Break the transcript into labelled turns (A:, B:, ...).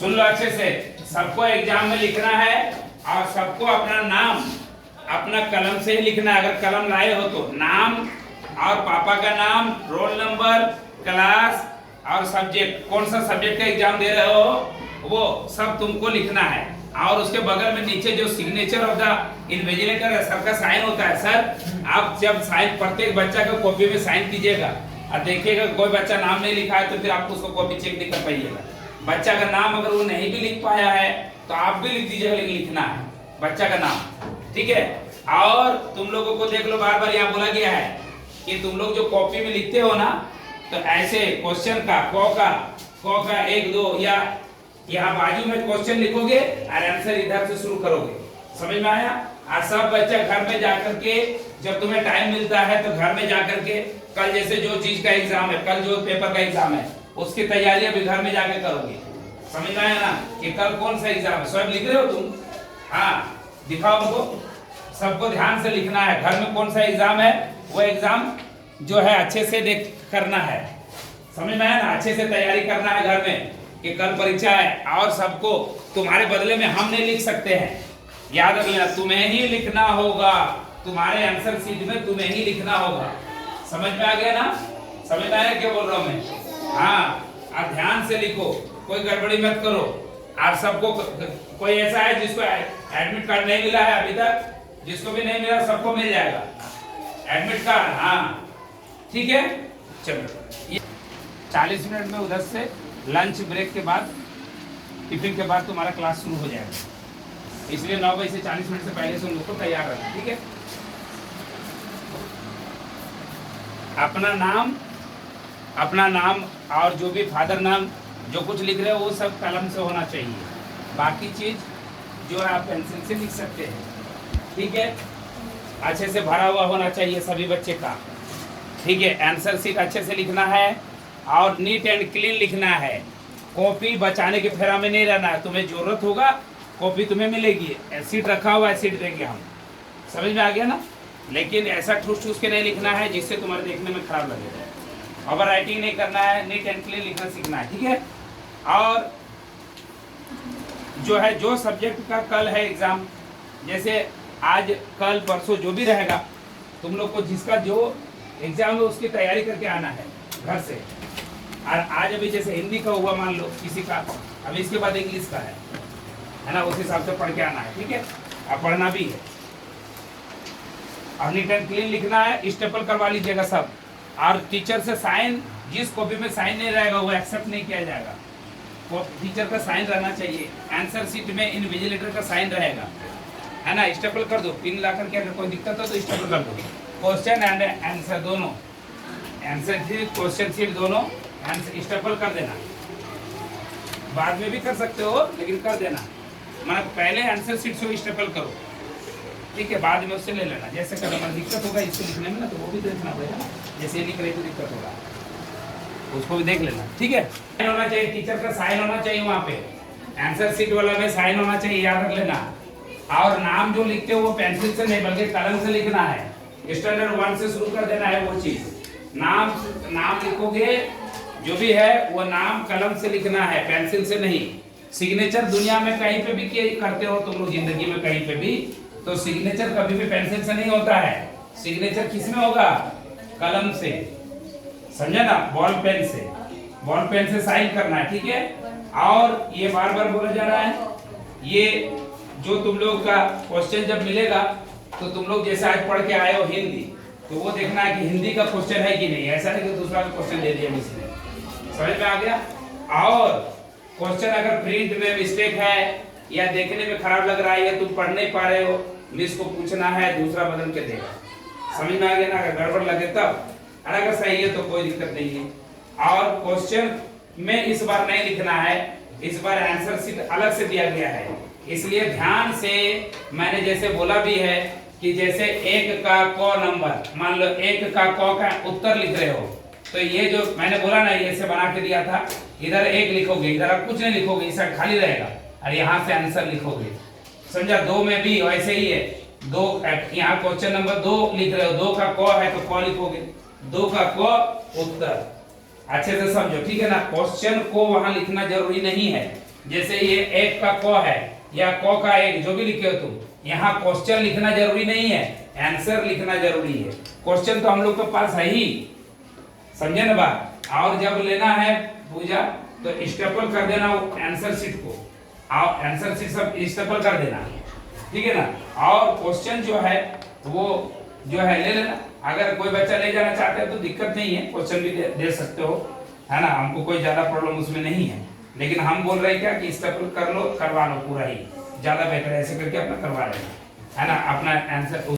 A: सुन लो अच्छे से, सबको एग्जाम में लिखना है और सबको अपना नाम अपना कलम से ही लिखना है। अगर कलम लाए हो तो नाम और पापा का नाम, रोल नंबर, क्लास और सब्जेक्ट, कौन सा सब्जेक्ट का एग्जाम दे रहे हो वो सब तुमको लिखना है। और उसके बगल में नीचे जो सिग्नेचर ऑफ द इन्विजिलेटर है, सर का साइन होता है। सर आप जब साइन प्रत्येक बच्चा का कॉपी में साइन कीजिएगा और देखिएगा कोई बच्चा नाम नहीं लिखा है तो फिर आप उसको कॉपी चेक नहीं कर पाइएगा। बच्चा का नाम अगर वो नहीं भी लिख पाया है तो आप भी लिख दीजिएगा, लेकिन लिखना है बच्चा का नाम, ठीक है। और तुम लोगों को देख लो, बार बार यहाँ बोला गया है कि तुम लोग जो कॉपी में लिखते हो ना, तो ऐसे क्वेश्चन का क का 1 2 या यहाँ बाजू में क्वेश्चन लिखोगे और आंसर इधर से शुरू करोगे। समझ में आया? और सब बच्चा घर में जाकर के, जब तुम्हें टाइम मिलता है तो घर में जाकर के कल जैसे जो चीज का एग्जाम है, कल जो पेपर का एग्जाम है उसकी तैयारी अभी घर में जाके करोगे। समझ में आया ना कि कल कौन सा एग्जाम है? स्वयं लिख रहे हो तुम? हाँ, दिखाओ हमको। सबको ध्यान से लिखना है घर में कौन सा एग्जाम है, वो एग्जाम जो है अच्छे से देख करना है। समझ में आया ना? अच्छे से तैयारी करना है घर में कि कल परीक्षा है और सबको तुम्हारे बदले में हम नहीं लिख सकते हैं। याद रख लेना, तुम्हें ही लिखना होगा, तुम्हारे आंसर शीट में तुम्हें ही लिखना होगा। समझ में आ गया ना? समझ में आया क्या बोल रहा हूँ मैं? हाँ, आप ध्यान से लिखो, कोई गड़बड़ी मत करो। और सबको, कोई ऐसा है जिसको एडमिट कार्ड नहीं मिला है अभी तक? जिसको भी नहीं मिला सबको मिल जाएगा एडमिट कार्ड। हाँ ठीक है, चलो 40 मिनट में उधर से लंच ब्रेक के बाद, टिफिन के बाद तुम्हारा क्लास शुरू हो जाएगा, इसलिए 9 बजे से 40 मिनट से पहले से उन लोग को तैयार रहना, ठीक है। अपना नाम और जो भी फादर नाम जो कुछ लिख रहे हो वो सब कलम से होना चाहिए। बाकी चीज जो है आप पेंसिल से लिख सकते हैं, ठीक है। अच्छे से भरा हुआ होना चाहिए सभी बच्चे का, ठीक है। आंसर शीट अच्छे से लिखना है और नीट एंड क्लीन लिखना है। कॉपी बचाने के फेरा में नहीं रहना है। तुम्हें जरूरत होगा कॉपी तुम्हें मिलेगी, सीट रखा हुआ है, सीट देंगे हम। समझ में आ गया ना? लेकिन ऐसा ठूस ठूस के नहीं लिखना है जिससे तुम्हारे देखने में खराब लगेगा। ओवर राइटिंग नहीं करना है, नीट एंड क्लीन लिखना सीखना है, ठीक है। और जो है, जो सब्जेक्ट का कल है एग्जाम, जैसे आज कल परसों जो भी रहेगा, तुम लोग को जिसका जो एग्जाम है उसकी तैयारी करके आना है घर से। और आज अभी जैसे हिंदी का हुआ मान लो किसी का, अभी इसके बाद इंग्लिश का है ना, उस हिसाब से पढ़ के आना है, ठीक है। अब पढ़ना भी है और नीट एंड क्लीन लिखना है, स्टेपल करवा लीजिएगा सब। और टीचर से साइन, जिस कॉपी में साइन नहीं रहेगा वो एक्सेप्ट नहीं किया जाएगा, वो टीचर का साइन रहना चाहिए। आंसर शीट में इन्विजिलेटर का साइन रहेगा, है ना। स्टेपल कर दो, पिन ला करके, अगर कोई दिक्कत हो तो स्टेपल कर दो। क्वेश्चन एंड आंसर दोनों, आंसर शीट क्वेश्चन शीट दोनों स्टेपल कर देना। बाद में भी कर सकते हो लेकिन कर देना, मतलब पहले आंसर शीट से स्टेपल करो, ठीक है। बाद में उससे ले लेना, जैसे करना दिक्कत होगा इससे लिखने में ना, तो वो भी देखना पड़ेगा ना, जैसे ये लिख रही तो दिक्कत होगा, उसको भी देख लेना, ठीक है। साइन होना चाहिए, टीचर का साइन होना चाहिए वहाँ पे, आंसर शीट वाला में साइन होना चाहिए, याद रख लेना। और नाम जो लिखते हो वो पेंसिल से नहीं बल्कि कलम से लिखना है। स्टैंडर्ड 1 से शुरू कर देना है वो चीज। नाम लिखोगे जो भी है वो नाम कलम से लिखना है, पेंसिल से नहीं। सिग्नेचर दुनिया में कहीं पे भी करते हो तुम लोग, जिंदगी में कहीं पे भी, तो सिग्नेचर कभी भी पेंसिल से नहीं होता है। सिग्नेचर किस में होगा? कलम से, समझे ना, बॉल पेन से। बॉल पेन से साइन करना है, ठीक है। और ये बार बार बोला जा रहा है, ये जो तुम लोग का क्वेश्चन जब मिलेगा तो तुम लोग जैसे आज पढ़ के आए हो हिंदी, तो वो देखना है कि हिंदी का क्वेश्चन है कि नहीं, ऐसा नहीं कि दूसरा क्वेश्चन दे दिया किसी ने। समझ में आ गया? और क्वेश्चन अगर प्रिंट में मिस्टेक है या देखने में खराब लग रहा है या तुम पढ़ नहीं पा रहे हो, मिस को पूछना है, दूसरा बदल के देगा। समझ में आ गया ना? अगर गड़बड़ लगे तब, और अगर सही है तो कोई दिक्कत नहीं है। और क्वेश्चन में इस बार नहीं लिखना है, इस बार आंसर शीट अलग से दिया गया है, इसलिए ध्यान से। मैंने जैसे बोला भी है कि जैसे 1 का क नंबर, मान लो 1 का क का उत्तर लिख रहे हो, तो ये जो मैंने बोला ना, ये से बना के दिया था, इधर 1 लिखोगे, इधर आप कुछ नहीं लिखोगे, इस साइड खाली रहेगा, और यहाँ से आंसर लिखोगे। समझा? 2 में भी वैसे ही है, 2 यहाँ क्वेश्चन नंबर 2 लिख रहे हो, 2 का क है तो क लिखोगे, 2 का क उत्तर। अच्छे से समझो, ठीक है ना। क्वेश्चन को वहां लिखना जरूरी नहीं है, जैसे ये एक का क है या क का एक, जो भी लिखे हो तुम, यहाँ क्वेश्चन लिखना जरूरी नहीं है, आंसर लिखना जरूरी है। क्वेश्चन तो हम लोग के पास है ही, समझे ना बात। और जब लेना है पूजा तो स्टेपल कर देना वो आंसर शीट को, और आंसर शीट सब स्टेपल कर देना, ठीक है ना। और क्वेश्चन जो है वो जो है ले लेना। अगर कोई बच्चा ले जाना चाहता है तो दिक्कत नहीं है, क्वेश्चन भी दे सकते हो, है ना। हमको कोई ज्यादा प्रॉब्लम उसमें नहीं है, लेकिन हम बोल रहे हैं क्या कि स्टेपल कर लो, करवा लो पूरा ही, ज्यादा बेहतर है। ऐसे करके अपना करवा लेना, है ना, अपना आंसर